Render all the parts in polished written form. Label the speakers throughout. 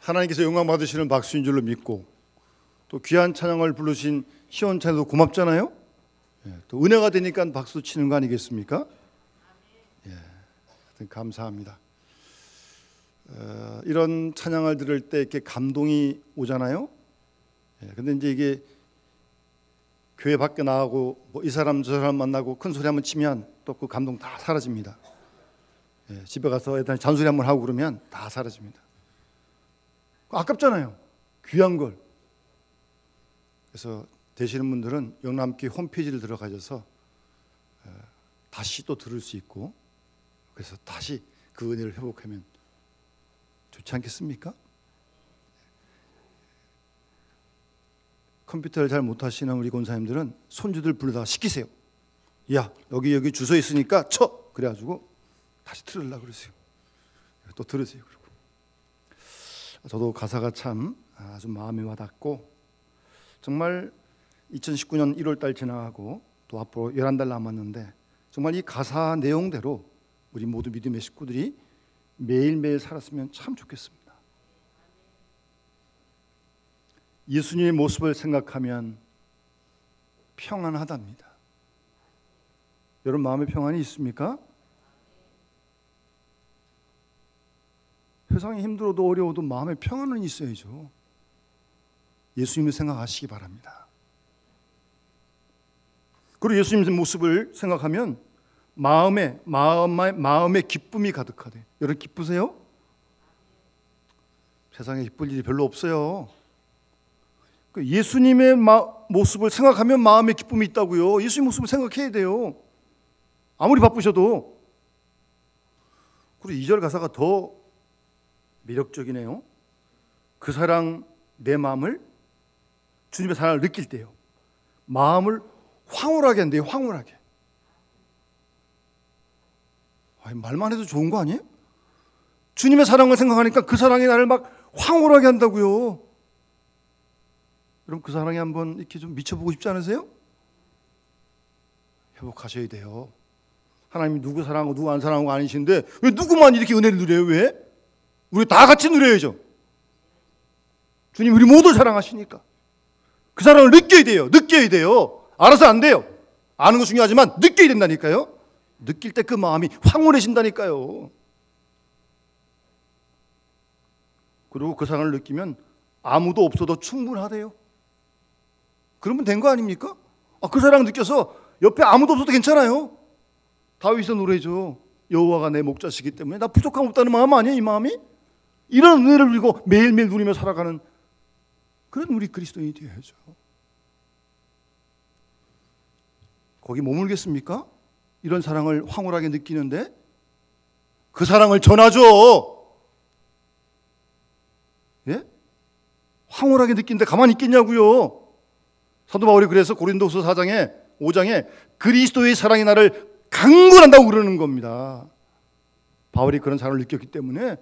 Speaker 1: 하나님께서 영광 받으시는 박수인 줄로 믿고 또 귀한 찬양을 부르신 시온 찬양도 고맙잖아요. 또 은혜가 되니까 박수 치는 거 아니겠습니까? 감사합니다. 이런 찬양을 들을 때 이렇게 감동이 오잖아요. 근데 이제 이게 교회 밖에 나가고 뭐 이 사람 저 사람 만나고 큰 소리 한번 치면 또 그 감동 다 사라집니다. 집에 가서 애들 잔소리 한번 하고 그러면 다 사라집니다. 아깝잖아요. 귀한 걸. 그래서 되시는 분들은 영남교회 홈페이지를 들어가셔서 다시 또 들을 수 있고, 그래서 다시 그 은혜를 회복하면 좋지 않겠습니까? 컴퓨터를 잘 못하시는 우리 권사님들은 손주들 불러다가 시키세요. 야, 여기 주소 있으니까 쳐! 그래가지고 다시 들으려고 그러세요. 또 들으세요. 그리고 저도 가사가 참 아주 마음에 와닿고, 정말 2019년 1월달 지나가고 또 앞으로 11달 남았는데 정말 이 가사 내용대로 우리 모두 믿음의 식구들이 매일매일 살았으면 참 좋겠습니다. 예수님의 모습을 생각하면 평안하답니다. 여러분 마음에 평안이 있습니까? 세상이 힘들어도 어려워도 마음에 평안은 있어야죠. 예수님을 생각하시기 바랍니다. 그리고 예수님의 모습을 생각하면 마음에 기쁨이 가득하대. 여러분 기쁘세요? 세상에 기쁠 일이 별로 없어요. 예수님의 모습을 생각하면 마음에 기쁨이 있다고요. 예수님 모습을 생각해야 돼요. 아무리 바쁘셔도. 그리고 2절 가사가 더 매력적이네요. 그 사랑 내 마음을, 주님의 사랑을 느낄 때요, 마음을 황홀하게 한대요. 황홀하게. 말만 해도 좋은 거 아니에요? 주님의 사랑을 생각하니까 그 사랑이 나를 막 황홀하게 한다고요. 여러분 그 사랑에 한번 이렇게 좀 미쳐보고 싶지 않으세요? 회복하셔야 돼요. 하나님이 누구 사랑하고 누구 안 사랑하고 아니신데 왜 누구만 이렇게 은혜를 누려요? 왜? 우리 다 같이 누려야죠. 주님 우리 모두 사랑하시니까 그 사랑을 느껴야 돼요. 느껴야 돼요. 알아서 안 돼요. 아는 거 중요하지만 느껴야 된다니까요. 느낄 때 그 마음이 황홀해진다니까요. 그리고 그 사랑을 느끼면 아무도 없어도 충분하대요. 그러면 된 거 아닙니까? 그 사랑 느껴서 옆에 아무도 없어도 괜찮아요. 다윗의 노래죠. 여호와가 내 목자시기 때문에 나 부족함 없다는 마음 아니에요? 이 마음이? 이런 은혜를 누리고 매일매일 누리며 살아가는 그런 우리 그리스도인이 되어야죠. 거기 머물겠습니까? 이런 사랑을 황홀하게 느끼는데 그 사랑을 전하죠. 예? 황홀하게 느끼는데 가만히 있겠냐고요. 사도 바울이 그래서 고린도후서 5장에 그리스도의 사랑이 나를 강건한다고 그러는 겁니다. 바울이 그런 사랑을 느꼈기 때문에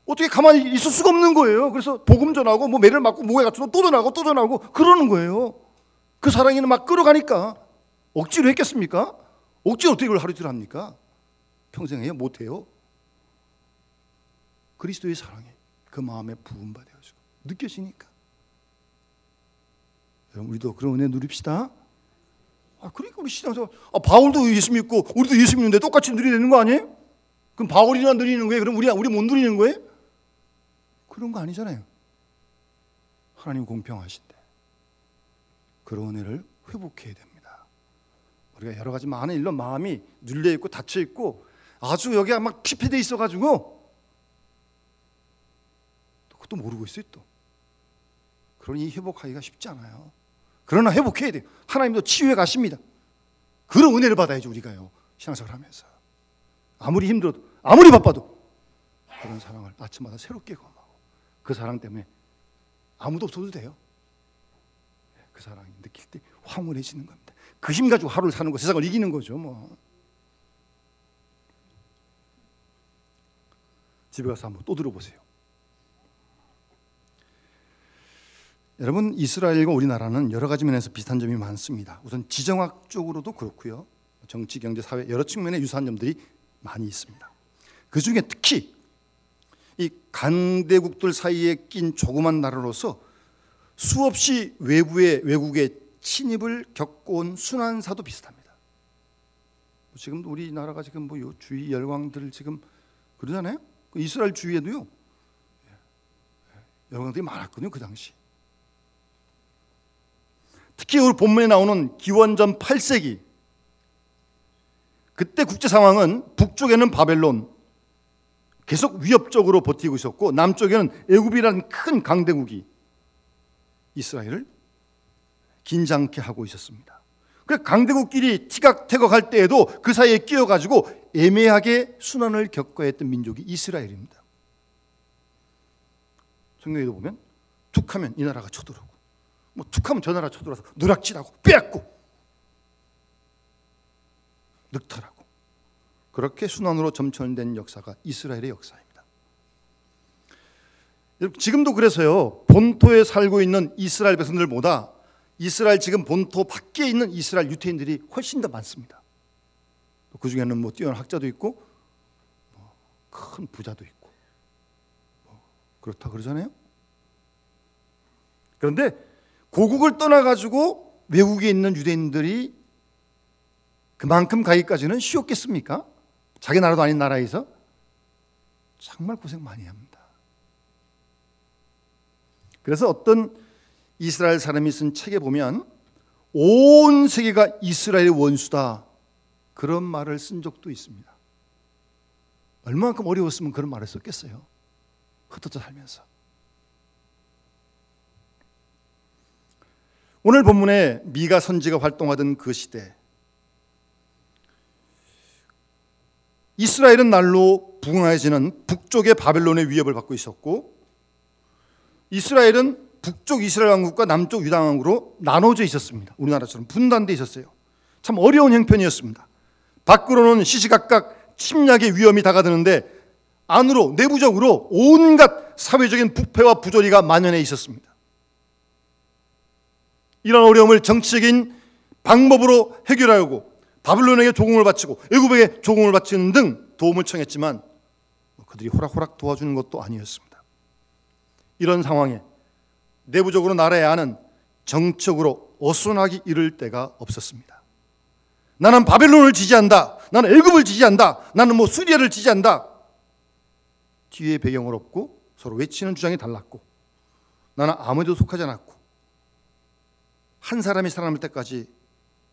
Speaker 1: 어떻게 가만히 있을 수가 없는 거예요. 그래서 복음 전하고 뭐 매를 맞고 뭐에 갇혀도 또 전하고 그러는 거예요. 그 사랑이 막 끌어가니까. 억지로 했겠습니까? 억지로 어떻게 이걸 하루 이틀 합니까? 평생 해요? 못해요. 그리스도의 사랑이 그 마음에 부음받아가지고 느껴지니까. 여러분 우리도 그런 은혜 누립시다. 그러니까 우리 신앙생활 바울도 예수 믿고 우리도 예수 믿는데 똑같이 누려야 되는 거 아니에요? 그럼 바울이나 누리는 거예요? 그럼 우리 못 누리는 거예요? 그런 거 아니잖아요. 하나님 공평하신데 그런 은혜를 회복해야 됩니다. 우리가 여러 가지 많은 일로 마음이 눌려있고 닫혀있고 아주 여기가 막 피폐되어 있어가지고 그것도 모르고 있어요. 또 그러니 회복하기가 쉽지 않아요. 그러나 회복해야 돼요. 하나님도 치유해 가십니다. 그런 은혜를 받아야죠. 우리가요 신앙생활 하면서 아무리 힘들어도 아무리 바빠도 그런 사랑을 아침마다 새롭게 경험하고 그 사랑 때문에 아무도 없어도 돼요. 그 사랑이 느낄 때 황홀해지는 겁니다. 그 힘 가지고 하루를 사는 거, 세상을 이기는 거죠. 뭐 집에 가서 한번 또 들어보세요. 여러분 이스라엘과 우리나라는 여러 가지 면에서 비슷한 점이 많습니다. 우선 지정학적으로도 그렇고요. 정치, 경제, 사회 여러 측면의 유사한 점들이 많이 있습니다. 그 중에 특히 이 강대국들 사이에 낀 조그만 나라로서 수없이 외국의 침입을 겪어온 순환사도 비슷합니다. 지금 우리나라가 지금 뭐 요 주위 열강들 지금 그러잖아요. 이스라엘 주위에도요 열강들이 많았거든요, 그 당시. 특히 우리 본문에 나오는 기원전 8세기, 그때 국제 상황은 북쪽에는 바벨론 계속 위협적으로 버티고 있었고, 남쪽에는 애굽이라는 큰 강대국이 이스라엘을 긴장케 하고 있었습니다. 그래서 강대국끼리 티격태격할 때에도 그 사이에 끼어가지고 애매하게 순환을 겪어야 했던 민족이 이스라엘입니다. 성경에도 보면 툭하면 이 나라가 쳐들어오고, 뭐 툭하면 저 나라 쳐들어와서 누락질하고 빼앗고 늑탈하고, 그렇게 순환으로 점철된 역사가 이스라엘의 역사입니다. 지금도 그래서요, 본토에 살고 있는 이스라엘 백성들보다 이스라엘 지금 본토 밖에 있는 이스라엘 유태인들이 훨씬 더 많습니다. 그 중에는 뭐 뛰어난 학자도 있고 큰 부자도 있고 그렇다 그러잖아요. 그런데 고국을 떠나가지고 외국에 있는 유대인들이 그만큼 가기까지는 쉬웠겠습니까? 자기 나라도 아닌 나라에서 정말 고생 많이 합니다. 그래서 어떤 이스라엘 사람이 쓴 책에 보면 온 세계가 이스라엘의 원수다, 그런 말을 쓴 적도 있습니다. 얼마만큼 어려웠으면 그런 말을 썼겠어요, 흩어져 살면서. 오늘 본문에 미가 선지가 활동하던 그 시대, 이스라엘은 날로 붕괴해지는 북쪽의 바벨론의 위협을 받고 있었고, 이스라엘은 북쪽 이스라엘 왕국과 남쪽 유다 왕국으로 나눠져 있었습니다. 우리나라처럼 분단돼 있었어요. 참 어려운 형편이었습니다. 밖으로는 시시각각 침략의 위험이 다가드는데 안으로, 내부적으로 온갖 사회적인 부패와 부조리가 만연해 있었습니다. 이런 어려움을 정치적인 방법으로 해결하려고 바벨론에게 조공을 바치고 애굽에게 조공을 바치는 등 도움을 청했지만 그들이 호락호락 도와주는 것도 아니었습니다. 이런 상황에 내부적으로 나라의 안은 정적으로 어수선하게 이를 때가 없었습니다. 나는 바벨론을 지지한다, 나는 애굽을 지지한다, 나는 뭐 수리아를 지지한다, 뒤에 배경을 없고 서로 외치는 주장이 달랐고, 나는 아무에도 속하지 않았고, 한 사람이 살아남을 때까지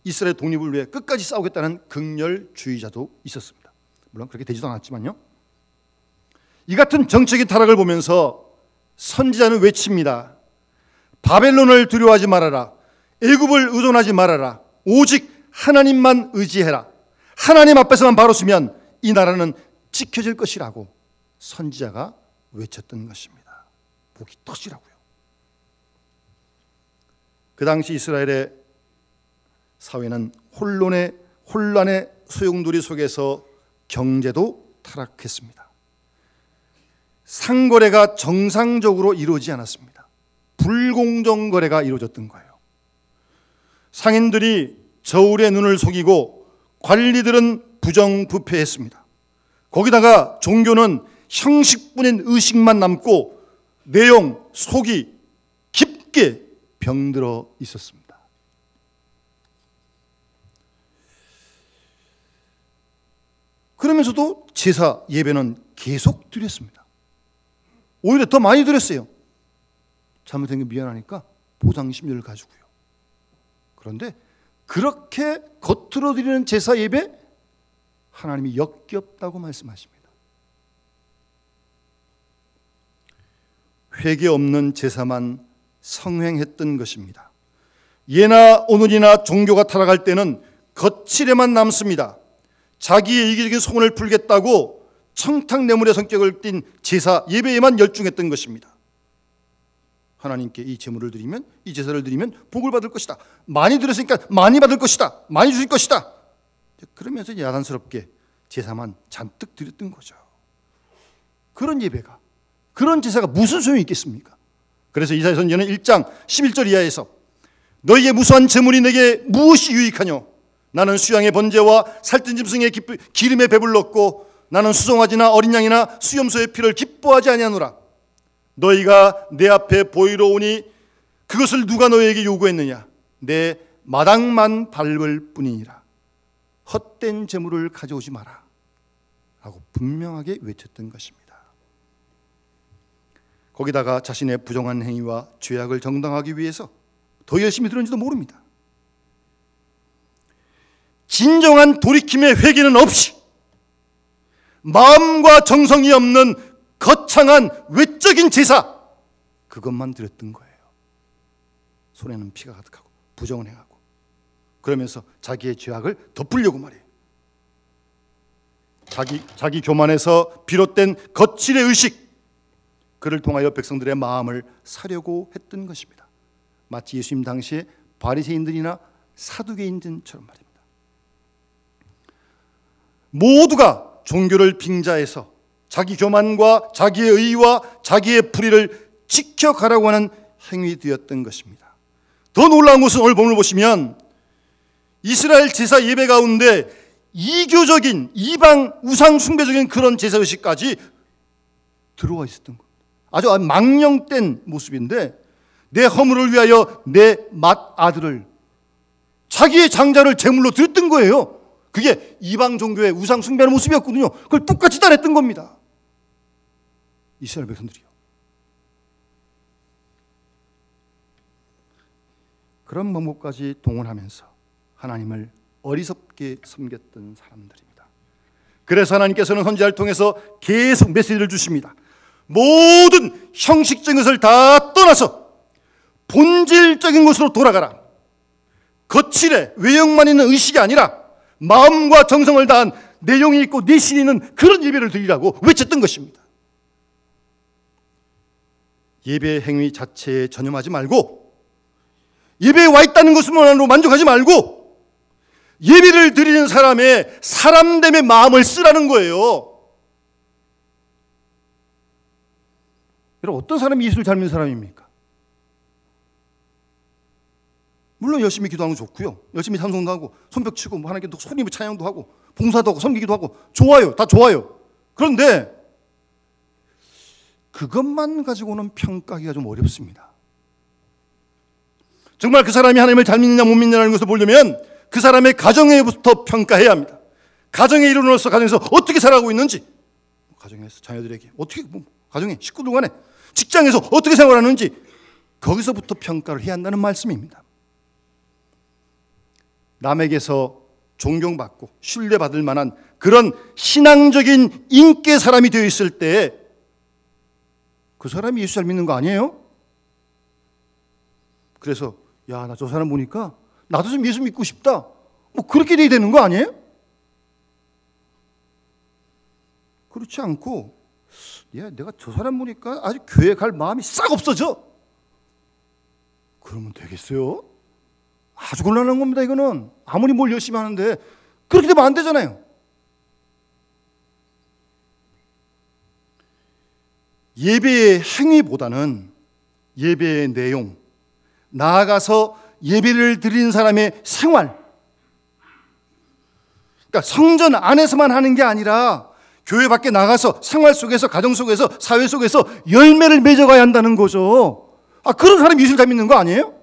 Speaker 1: 이스라엘 독립을 위해 끝까지 싸우겠다는 극렬주의자도 있었습니다. 물론 그렇게 되지도 않았지만요. 이 같은 정책의 타락을 보면서 선지자는 외칩니다. 바벨론을 두려워하지 말아라, 애굽을 의존하지 말아라, 오직 하나님만 의지해라. 하나님 앞에서만 바로 서면 이 나라는 지켜질 것이라고 선지자가 외쳤던 것입니다. 복이 터지라고요. 그 당시 이스라엘의 사회는 혼란의 소용돌이 속에서 경제도 타락했습니다. 상거래가 정상적으로 이루어지지 않았습니다. 불공정 거래가 이루어졌던 거예요. 상인들이 저울의 눈을 속이고 관리들은 부정부패했습니다. 거기다가 종교는 형식뿐인 의식만 남고 내용, 속이 깊게 병들어 있었습니다. 그러면서도 제사 예배는 계속 드렸습니다. 오히려 더 많이 드렸어요. 잘못된 게 미안하니까 보상 심리를 가지고요. 그런데 그렇게 겉으로 드리는 제사 예배, 하나님이 역겹다고 말씀하십니다. 회개 없는 제사만 성행했던 것입니다. 예나 오늘이나 종교가 타락할 때는 거칠에만 남습니다. 자기의 이기적인 소원을 풀겠다고 청탁뇌물의 성격을 띤 제사 예배에만 열중했던 것입니다. 하나님께 이 제물을 드리면, 이 제사를 드리면 복을 받을 것이다, 많이 드렸으니까 많이 받을 것이다, 많이 주실 것이다, 그러면서 야단스럽게 제사만 잔뜩 드렸던 거죠. 그런 예배가, 그런 제사가 무슨 소용이 있겠습니까? 그래서 이사야 선지자는 1장 11절 이하에서 너희의 무수한 제물이 내게 무엇이 유익하뇨? 나는 수양의 번제와 살찐 짐승의 기름에 배불렀고 나는 수송아지나 어린 양이나 수염소의 피를 기뻐하지 아니하노라. 너희가 내 앞에 보이러 오니 그것을 누가 너희에게 요구했느냐? 내 마당만 밟을 뿐이니라. 헛된 재물을 가져오지 마라 라고 분명하게 외쳤던 것입니다. 거기다가 자신의 부정한 행위와 죄악을 정당하기 위해서 더 열심히 들었는지도 모릅니다. 진정한 돌이킴의 회개는 없이 마음과 정성이 없는 거창한 외적인 제사, 그것만 드렸던 거예요. 손에는 피가 가득하고 부정을 행하고, 그러면서 자기의 죄악을 덮으려고 말이에요. 자기 교만에서 비롯된 거칠의 의식, 그를 통하여 백성들의 마음을 사려고 했던 것입니다. 마치 예수님 당시에 바리새인들이나 사두개인들처럼 말입니다. 모두가 종교를 빙자해서 자기 교만과 자기의 의와 자기의 불의를 지켜가라고 하는 행위되었던 것입니다. 더 놀라운 것은 오늘 본문을 보시면 이스라엘 제사 예배 가운데 이교적인 이방 우상 숭배적인 그런 제사의식까지 들어와 있었던 겁니다. 아주 망령된 모습인데, 내 허물을 위하여 내 맏아들을, 자기의 장자를 제물로 드렸던 거예요. 그게 이방 종교의 우상 숭배하는 모습이었거든요. 그걸 똑같이 따랐던 겁니다. 이스라엘 백성들이요. 그런 방법까지 동원하면서 하나님을 어리석게 섬겼던 사람들입니다. 그래서 하나님께서는 선지자를 통해서 계속 메시지를 주십니다. 모든 형식적인 것을 다 떠나서 본질적인 것으로 돌아가라. 거칠에 외형만 있는 의식이 아니라 마음과 정성을 다한 내용이 있고 내실이 있는 그런 예배를 드리라고 외쳤던 것입니다. 예배 행위 자체에 전념하지 말고, 예배에 와 있다는 것만으로 만족하지 말고, 예배를 드리는 사람의 사람됨의 마음을 쓰라는 거예요. 여러분, 어떤 사람이 예수를 잘 믿는 사람입니까? 물론 열심히 기도하는 거 좋고요, 열심히 찬송도 하고 손뼉 치고 뭐 하나님께 손님의 찬양도 하고 봉사도 하고 섬기기도 하고 좋아요. 다 좋아요. 그런데 그것만 가지고는 평가하기가 좀 어렵습니다. 정말 그 사람이 하나님을 잘 믿느냐 못 믿느냐는 것을 보려면 그 사람의 가정에부터 평가해야 합니다. 가정에 이르러서 가정에서 어떻게 살아가고 있는지, 가정에서 자녀들에게 어떻게, 가정에 식구들 간에 직장에서 어떻게 생활하는지, 거기서부터 평가를 해야 한다는 말씀입니다. 남에게서 존경받고 신뢰받을 만한 그런 신앙적인 인격의 사람이 되어 있을 때 그 사람이 예수 잘 믿는 거 아니에요? 그래서 야, 나 저 사람 보니까 나도 좀 예수 믿고 싶다, 뭐 그렇게 돼야 되는 거 아니에요? 그렇지 않고, 야, 내가 저 사람 보니까 아직 교회 갈 마음이 싹 없어져, 그러면 되겠어요? 아주 곤란한 겁니다. 이거는 아무리 뭘 열심히 하는데 그렇게 되면 안 되잖아요. 예배의 행위보다는 예배의 내용, 나아가서 예배를 드리는 사람의 생활, 그러니까 성전 안에서만 하는 게 아니라 교회 밖에 나가서 생활 속에서, 가정 속에서, 사회 속에서 열매를 맺어가야 한다는 거죠. 그런 사람이 예수를 잘 믿는 거 아니에요?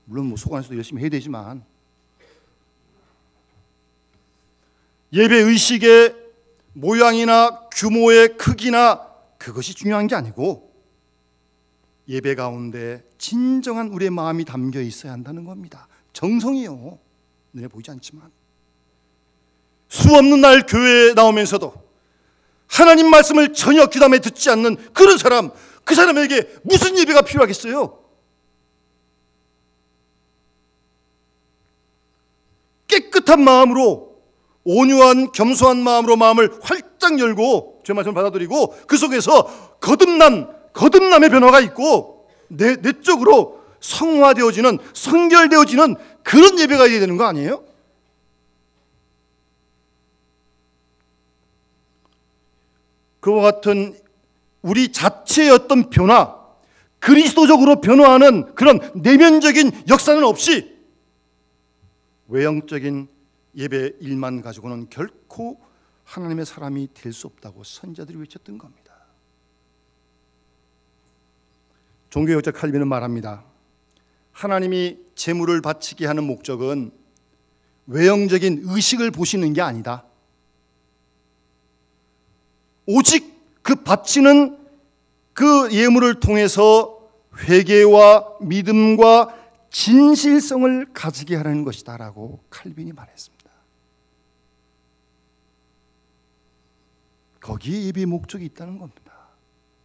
Speaker 1: 물론 뭐 속 안에서도 열심히 해야 되지만, 예배 의식의 모양이나 규모의 크기나 그것이 중요한 게 아니고 예배 가운데 진정한 우리의 마음이 담겨 있어야 한다는 겁니다. 정성이요. 눈에 보이지 않지만 수 없는 날 교회에 나오면서도 하나님 말씀을 전혀 귀담아 듣지 않는 그런 사람, 그 사람에게 무슨 예배가 필요하겠어요? 깨끗한 마음으로, 온유한 겸손한 마음으로 마음을 활짝 열고 주의 말씀을 받아들이고 그 속에서 거듭남의 변화가 있고 내적으로 성화되어지는, 성결되어지는 그런 예배가 있어야 되는 거 아니에요? 그와 같은 우리 자체의 어떤 변화, 그리스도적으로 변화하는 그런 내면적인 역사는 없이 외형적인 예배 일만 가지고는 결코 하나님의 사람이 될 수 없다고 선지자들이 외쳤던 겁니다. 종교학자 칼빈은 말합니다. 하나님이 제물을 바치게 하는 목적은 외형적인 의식을 보시는 게 아니다. 오직 그 바치는 그 예물을 통해서 회개와 믿음과 진실성을 가지게 하는 것이다 라고 칼빈이 말했습니다. 거기에 예배의 목적이 있다는 겁니다.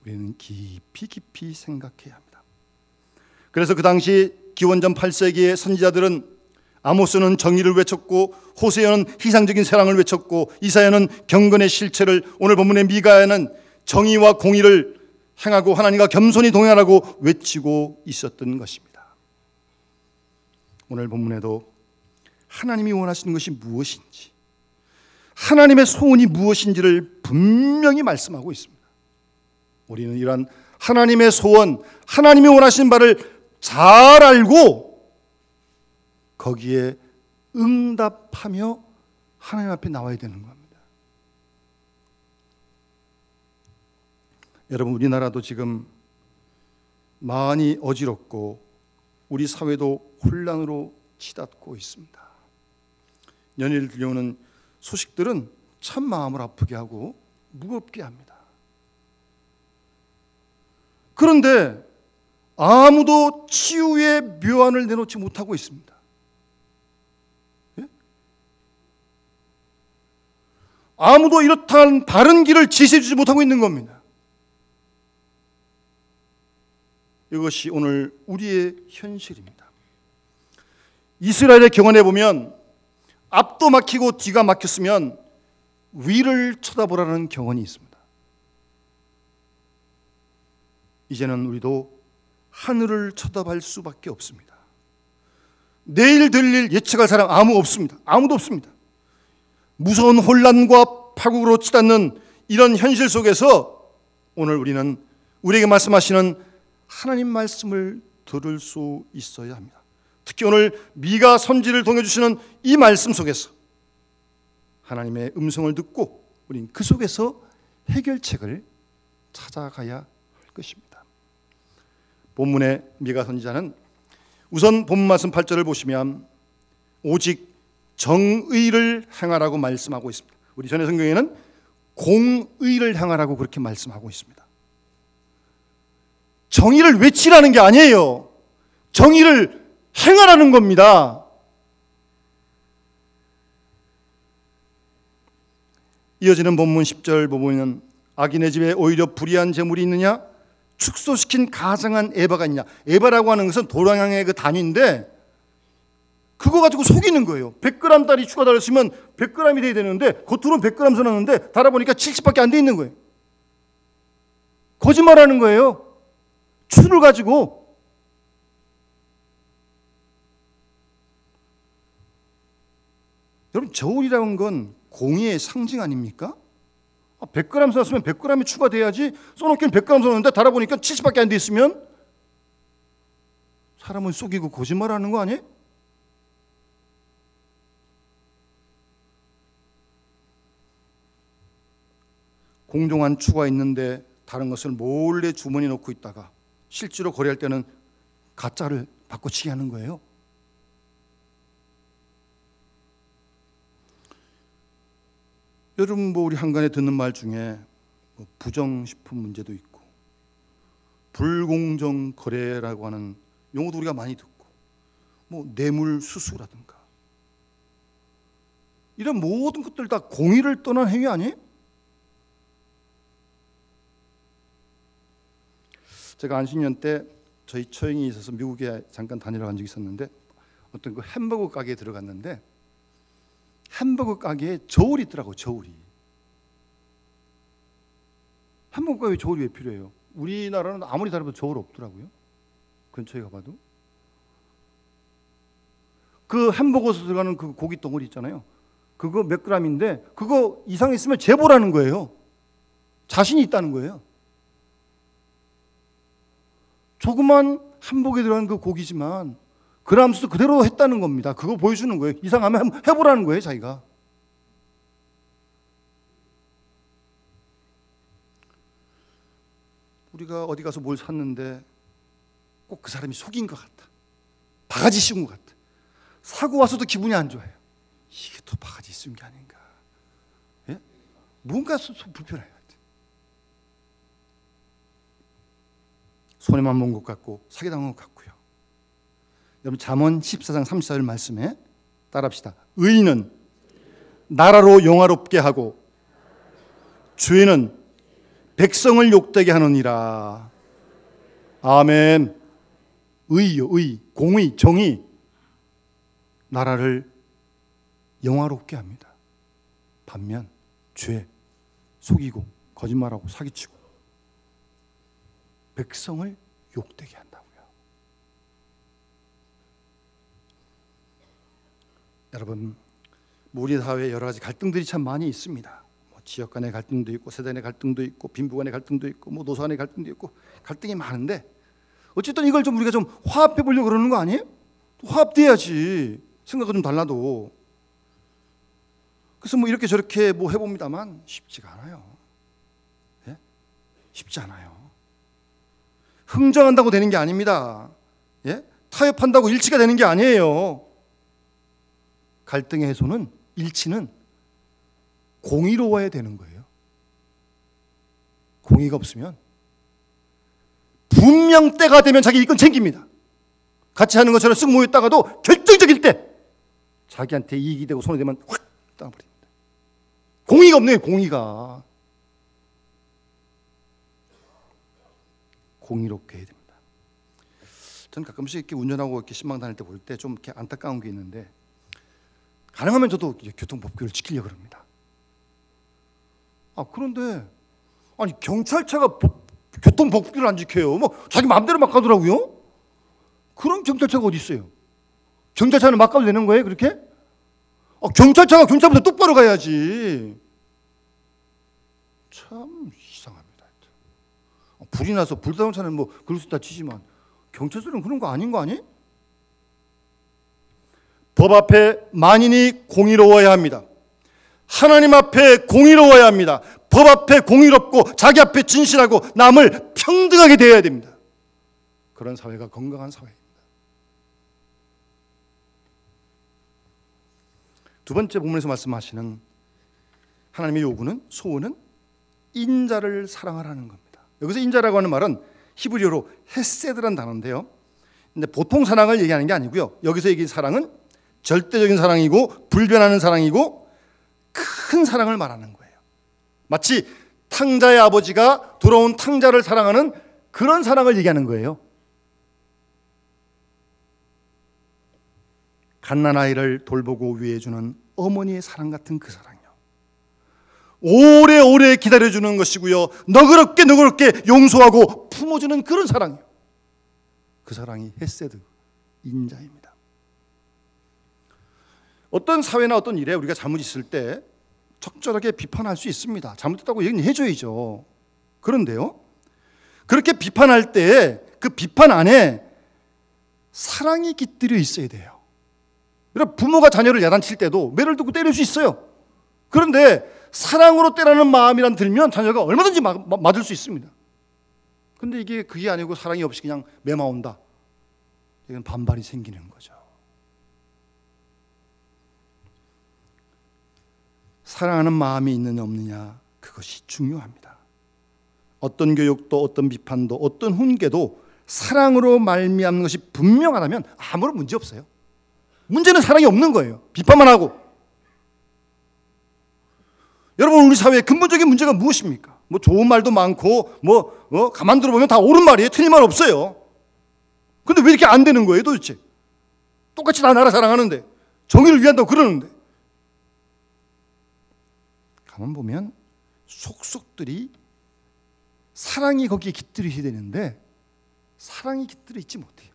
Speaker 1: 우리는 깊이 생각해야 합니다. 그래서 그 당시 기원전 8세기의 선지자들은 아모스는 정의를 외쳤고, 호세아는 희상적인 사랑을 외쳤고, 이사야는 경건의 실체를, 오늘 본문의 미가야는 정의와 공의를 행하고 하나님과 겸손히 동행하라고 외치고 있었던 것입니다. 오늘 본문에도 하나님이 원하시는 것이 무엇인지, 하나님의 소원이 무엇인지를 분명히 말씀하고 있습니다. 우리는 이러한 하나님의 소원, 하나님이 원하시는 바를 잘 알고 거기에 응답하며 하나님 앞에 나와야 되는 겁니다. 여러분, 우리나라도 지금 많이 어지럽고 우리 사회도 혼란으로 치닫고 있습니다. 연일 들려오는 소식들은 참 마음을 아프게 하고 무겁게 합니다. 그런데 아무도 치유의 묘안을 내놓지 못하고 있습니다. 예? 아무도 이렇다는 바른 길을 제시해 주지 못하고 있는 겁니다. 이것이 오늘 우리의 현실입니다. 이스라엘의 경험에 보면 앞도 막히고 뒤가 막혔으면 위를 쳐다보라는 경험이 있습니다. 이제는 우리도 하늘을 쳐다볼 수밖에 없습니다. 내일 될 일 예측할 사람 아무도 없습니다. 무서운 혼란과 파국으로 치닫는 이런 현실 속에서 오늘 우리는 우리에게 말씀하시는 하나님 말씀을 들을 수 있어야 합니다. 특히 오늘 미가 선지를 통해 주시는 이 말씀 속에서 하나님의 음성을 듣고 우리는 그 속에서 해결책을 찾아가야 할 것입니다. 본문의 미가 선지자는 우선 본문 말씀 8절을 보시면 오직 정의를 행하라고 말씀하고 있습니다. 우리 전의 성경에는 공의를 행하라고 그렇게 말씀하고 있습니다. 정의를 외치라는 게 아니에요. 정의를 행하라는 겁니다. 이어지는 본문 10절 보면 악인의 집에 오히려 불의한 재물이 있느냐, 축소시킨 가증한 에바가 있냐. 에바라고 하는 것은 도량의 그 단위인데 그거 가지고 속이는 거예요. 100g짜리 추가 달았으면 100g이 돼야 되는데 겉으로는 100g 써놨는데 달아보니까 70밖에 안 돼 있는 거예요. 거짓말하는 거예요. 추를 가지고. 여러분, 저울이라는 건 공의의 상징 아닙니까? 100g 써놨으면 100g이 추가돼야지. 써놓기는 100g 써놨는데 달아보니까 70밖에 안 돼 있으면 사람을 속이고 거짓말하는 거 아니에요? 공정한 추가 있는데 다른 것을 몰래 주머니에 넣고 있다가 실제로 거래할 때는 가짜를 바꿔치기 하는 거예요. 여러분, 우리 한간에 듣는 말 중에 부정식품 문제도 있고 불공정 거래라고 하는 용어도 우리가 많이 듣고 뇌물수수라든가 이런 모든 것들 다 공의를 떠난 행위 아니에요? 제가 안식년 때 저희 처형이 있어서 미국에 잠깐 다니러 간 적이 있었는데 어떤 그 햄버거 가게에 들어갔는데 햄버거 가게에 저울이 있더라고요. 저울이. 햄버거 가게에 저울이 왜 필요해요? 우리나라는 아무리 다르면 저울 없더라고요. 근처에 가봐도. 그 햄버거에서 들어가는 그 고기 덩어리 있잖아요. 그거 몇 g인데 그거 이상 있으면 제보라는 거예요. 자신이 있다는 거예요. 조그만 햄버거에 들어가는 그 고기지만 그람수 그대로 했다는 겁니다. 그거 보여주는 거예요. 이상하면 해보라는 거예요, 자기가. 우리가 어디 가서 뭘 샀는데 꼭 그 사람이 속인 것 같다. 바가지 씌운 것 같다. 사고 와서도 기분이 안 좋아요. 이게 또 바가지 씌운 게 아닌가. 예? 뭔가 불편해요. 손해만 본 것 같고 사기당한 것 같고요. 여러분 잠언 14장 34절 말씀에 따라합시다. 의인은 나라로 영화롭게 하고 죄는 백성을 욕되게 하느니라. 아멘. 의요, 의, 공의, 정의 나라를 영화롭게 합니다. 반면 죄, 속이고 거짓말하고 사기치고 백성을 욕되게 한다고요. 여러분, 우리 사회에 여러 가지 갈등들이 참 많이 있습니다. 지역 간의 갈등도 있고, 세대 간의 갈등도 있고, 빈부 간의 갈등도 있고, 노사 간의 갈등도 있고, 갈등이 많은데 어쨌든 이걸 좀 우리가 좀 화합해 보려고 그러는 거 아니에요? 화합돼야지. 생각이 좀 달라도. 그래서 이렇게 저렇게 해봅니다만 쉽지가 않아요. 예? 쉽지 않아요. 흥정한다고 되는 게 아닙니다. 예? 타협한다고 일치가 되는 게 아니에요. 갈등의 해소는, 일치는 공의로워야 되는 거예요. 공의가 없으면 분명 때가 되면 자기 이건 챙깁니다. 같이 하는 것처럼 쓱 모였다가도 결정적일 때 자기한테 이익이 되고 손해 되면 확 떠나버립니다. 공의가 없네요. 공의가. 공의롭게 해야 됩니다. 저는 가끔씩 이렇게 운전하고 이렇게 신방 다닐 때 볼 때 좀 이렇게 안타까운 게 있는데, 가능하면 저도 교통법규를 지키려고 합니다. 그런데 아니 경찰차가 교통법규를 안 지켜요. 자기 마음대로 막 가더라고요. 그런 경찰차가 어디 있어요? 경찰차는 막 가도 되는 거예요, 그렇게? 경찰차가 경찰보다 똑바로 가야지. 참 이상합니다. 불이 나서 불자동차는 그럴 수 있다 치지만 경찰서는 그런 거 아닌 거 아니? 법 앞에 만인이 공의로워야 합니다. 하나님 앞에 공의로워야 합니다. 법 앞에 공의롭고 자기 앞에 진실하고 남을 평등하게 대해야 됩니다. 그런 사회가 건강한 사회입니다. 두 번째 본문에서 말씀하시는 하나님의 요구는, 소원은 인자를 사랑하라는 겁니다. 여기서 인자라고 하는 말은 히브리어로 헤세드라는 단어인데요. 근데 보통 사랑을 얘기하는 게 아니고요. 여기서 얘기한 사랑은 절대적인 사랑이고 불변하는 사랑이고 큰 사랑을 말하는 거예요. 마치 탕자의 아버지가 돌아온 탕자를 사랑하는 그런 사랑을 얘기하는 거예요. 갓난아이를 돌보고 위해주는 어머니의 사랑 같은 그 사랑이요. 오래오래 기다려주는 것이고요. 너그럽게 용서하고 품어주는 그런 사랑이요. 그 사랑이 헤세드, 인자입니다. 어떤 사회나 어떤 일에 우리가 잘못 있을 때 적절하게 비판할 수 있습니다. 잘못했다고 얘기는 해줘야죠. 그런데요, 그렇게 비판할 때 그 비판 안에 사랑이 깃들여 있어야 돼요. 그러니까 부모가 자녀를 야단칠 때도 매를 듣고 때릴 수 있어요. 그런데 사랑으로 때라는 마음이란 들면 자녀가 얼마든지 맞을 수 있습니다. 근데 이게 그게 아니고 사랑이 없이 그냥 매마온다. 이건 반발이 생기는 거죠. 사랑하는 마음이 있느냐 없느냐, 그것이 중요합니다. 어떤 교육도 어떤 비판도 어떤 훈계도 사랑으로 말미암는 것이 분명하다면 아무런 문제 없어요. 문제는 사랑이 없는 거예요. 비판만 하고. 여러분, 우리 사회의 근본적인 문제가 무엇입니까? 좋은 말도 많고 가만 들어보면 다 옳은 말이에요. 틀린 말 없어요. 근데 왜 이렇게 안 되는 거예요, 도대체? 똑같이 다 나라 사랑하는데, 정의를 위한다고 그러는데. 가만 보면 속속들이 사랑이 거기에 깃들여 있어야 되는데 사랑이 깃들여 있지 못해요.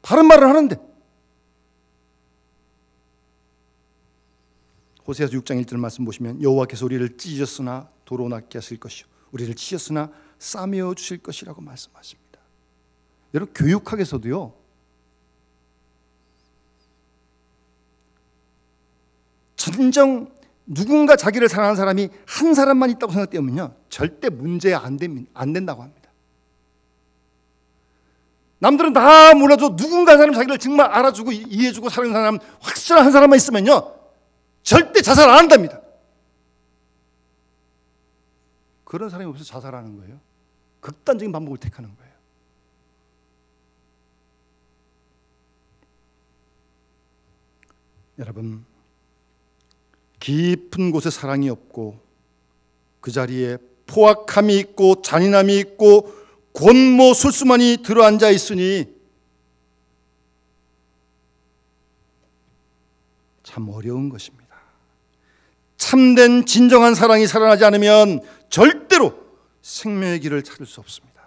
Speaker 1: 바른 말을 하는데. 호세아서 6장 1절 말씀 보시면 여호와께서 우리를 찢으셨으나 도로 낫게 하실 것이요 우리를 치셨으나 싸매어 주실 것이라고 말씀하십니다. 여러분, 교육학에서도요, 진정 누군가 자기를 사랑하는 사람이 한 사람만 있다고 생각되면요 절대 문제 안 된다고 합니다. 남들은 다 몰라도 누군가 사람 자기를 정말 알아주고 이해해주고 사랑하는 사람, 확실한 한 사람만 있으면요 절대 자살 안 한답니다. 그런 사람이 없어서 자살하는 거예요. 극단적인 방법을 택하는 거예요. 여러분, 깊은 곳에 사랑이 없고 그 자리에 포악함이 있고 잔인함이 있고 권모술수만이 들어앉아 있으니 참 어려운 것입니다. 참된 진정한 사랑이 살아나지 않으면 절대로 생명의 길을 찾을 수 없습니다.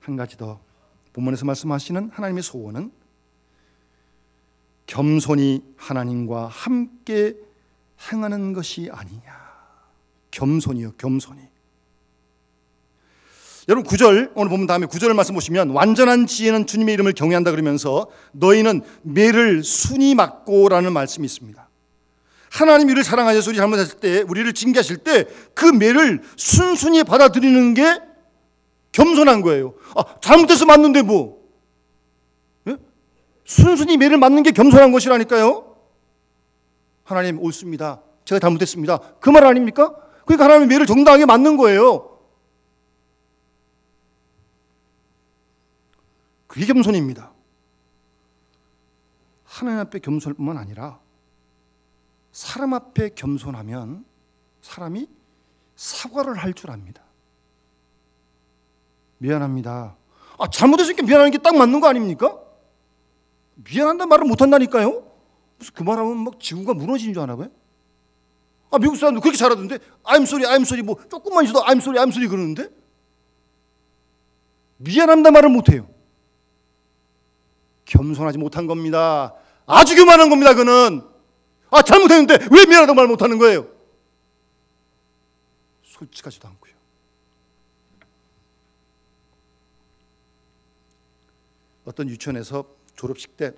Speaker 1: 한 가지 더, 본문에서 말씀하시는 하나님의 소원은 겸손히 하나님과 함께 행하는 것이 아니냐. 겸손이요, 겸손히. 여러분 9절, 오늘 보면 다음에 9절을 말씀 보시면 완전한 지혜는 주님의 이름을 경외한다 그러면서 너희는 매를 순히 맡고라는 말씀이 있습니다. 하나님이 우리를 사랑하셔서 우리 잘못했을 때, 우리를 징계하실 때 그 매를 순순히 받아들이는 게 겸손한 거예요. 잘못해서 맞는데 뭐, 예? 순순히 매를 맞는 게 겸손한 것이라니까요. 하나님 옳습니다, 제가 잘못했습니다, 그 말 아닙니까? 그러니까 하나님의 매를 정당하게 맞는 거예요. 그게 겸손입니다. 하나님 앞에 겸손할 뿐만 아니라 사람 앞에 겸손하면 사람이 사과를 할 줄 압니다. 미안합니다. 잘못했으니까 미안하는 게 딱 맞는 거 아닙니까? 미안한다는 말을 못한다니까요. 무슨 그 말하면 막 지구가 무너지는 줄 아나 봐요. 미국 사람들 그렇게 잘하던데 I'm sorry, I'm sorry, 뭐 조금만 있어도 I'm sorry, I'm sorry 그러는데 미안합니다 말을 못해요. 겸손하지 못한 겁니다. 아주 교만한 겁니다. 그는 잘못했는데 왜 미안하다고 말 못하는 거예요? 솔직하지도 않고요. 어떤 유치원에서 졸업식 때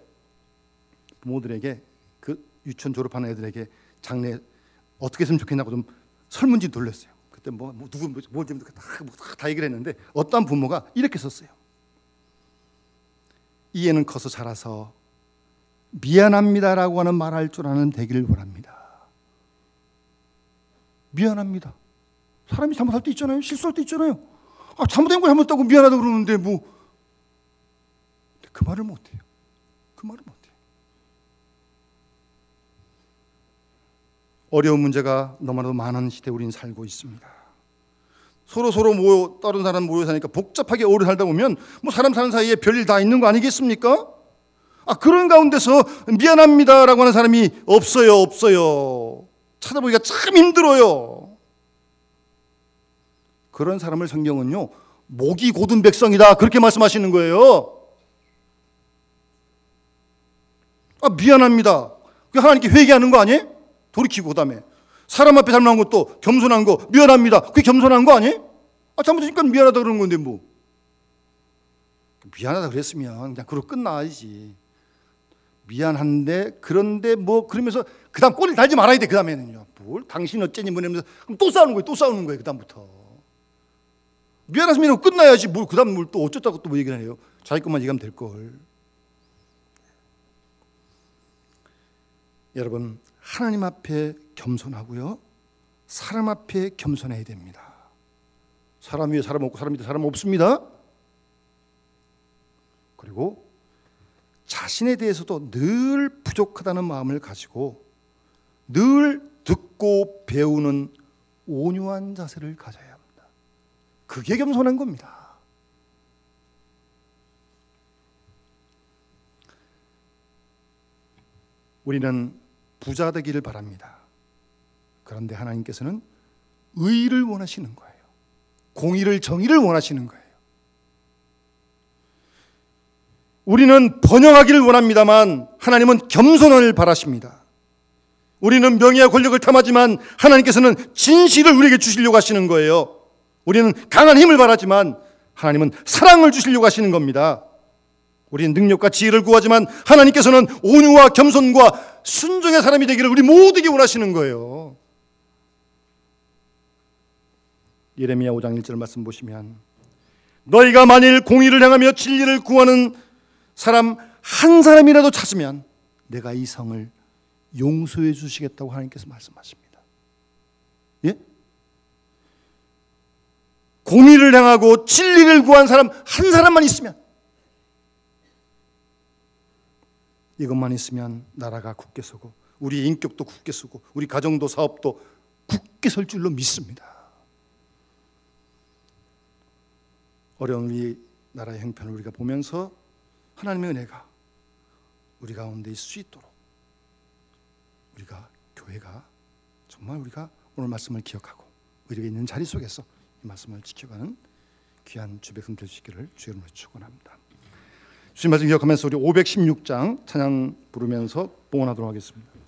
Speaker 1: 부모들에게 그 유치원 졸업하는 애들에게 장래 어떻게 했으면 좋겠냐고 좀 설문지 돌렸어요. 그때 누구 뭘 좀 다 얘기를 했는데 어떤 부모가 이렇게 썼어요. 이 애는 커서 자라서 미안합니다라고 하는 말할 줄 아는 되기를 원합니다. 미안합니다. 사람이 잘못할 때 있잖아요. 실수할 때 있잖아요. 잘못된 걸 잘못했다고 미안하다고 그러는데 뭐 그 말을 못해요. 그 말을 못해요. 어려운 문제가 너무나도 많은 시대에 우리는 살고 있습니다. 서로 다른 사람 모여 사니까 복잡하게 오래 살다 보면 뭐 사람 사는 사이에 별일 다 있는 거 아니겠습니까? 그런 가운데서 미안합니다라고 하는 사람이 없어요. 찾아보기가 참 힘들어요. 그런 사람을 성경은요 목이 곧은 백성이다 그렇게 말씀하시는 거예요. 미안합니다. 하나님께 회개하는 거 아니에요? 돌이키고 그다음에 사람 앞에 잘못한 것도 겸손한 거 미안합니다. 그게 겸손한 거 아니에요? 잘못했으니까 미안하다 그러는 건데 뭐. 미안하다 그랬으면 그냥 그러고 끝나야지. 미안한데 그런데 뭐 그러면서 그다음 꼬리를 달지 말아야 돼. 그다음에는요. 뭘 당신 어쩌니 뭐냐면서 그럼 또 싸우는 거예요. 그다음부터. 미안하시면 끝나야지. 뭘 그다음 뭘 또 어쩌다고 또 뭐 얘기를 해요. 자기 것만 얘기하면 될 걸. 여러분 하나님 앞에 겸손하고요. 사람 앞에 겸손해야 됩니다. 사람 위에 사람 없고 사람 밑에 사람 없습니다. 그리고 자신에 대해서도 늘 부족하다는 마음을 가지고 늘 듣고 배우는 온유한 자세를 가져야 합니다. 그게 겸손한 겁니다. 우리는 부자 되기를 바랍니다. 그런데 하나님께서는 의를 원하시는 거예요. 공의를, 정의를 원하시는 거예요. 우리는 번영하기를 원합니다만 하나님은 겸손을 바라십니다. 우리는 명예와 권력을 탐하지만 하나님께서는 진실을 우리에게 주시려고 하시는 거예요. 우리는 강한 힘을 바라지만 하나님은 사랑을 주시려고 하시는 겁니다. 우리는 능력과 지혜를 구하지만 하나님께서는 온유와 겸손과 순종의 사람이 되기를 우리 모두에게 원하시는 거예요. 예레미야 5장 1절 말씀 보시면 너희가 만일 공의를 행하며 진리를 구하는 사람 한 사람이라도 찾으면 내가 이 성을 용서해 주시겠다고 하나님께서 말씀하십니다. 예? 공의를 행하고 진리를 구한 사람 한 사람만 있으면, 이것만 있으면 나라가 굳게 서고 우리 인격도 굳게 서고 우리 가정도 사업도 굳게 설 줄로 믿습니다. 어려운 우리 나라의 형편을 우리가 보면서 하나님의 은혜가 우리 가운데 있을 수 있도록, 우리가 교회가 정말 우리가 오늘 말씀을 기억하고 우리가 있는 자리 속에서 이 말씀을 지켜가는 귀한 주 백성 될 수 있기를 주의 이름으로 축원합니다. 주님 말씀 기억하면서 우리 516장 찬양 부르면서 봉헌하도록 하겠습니다.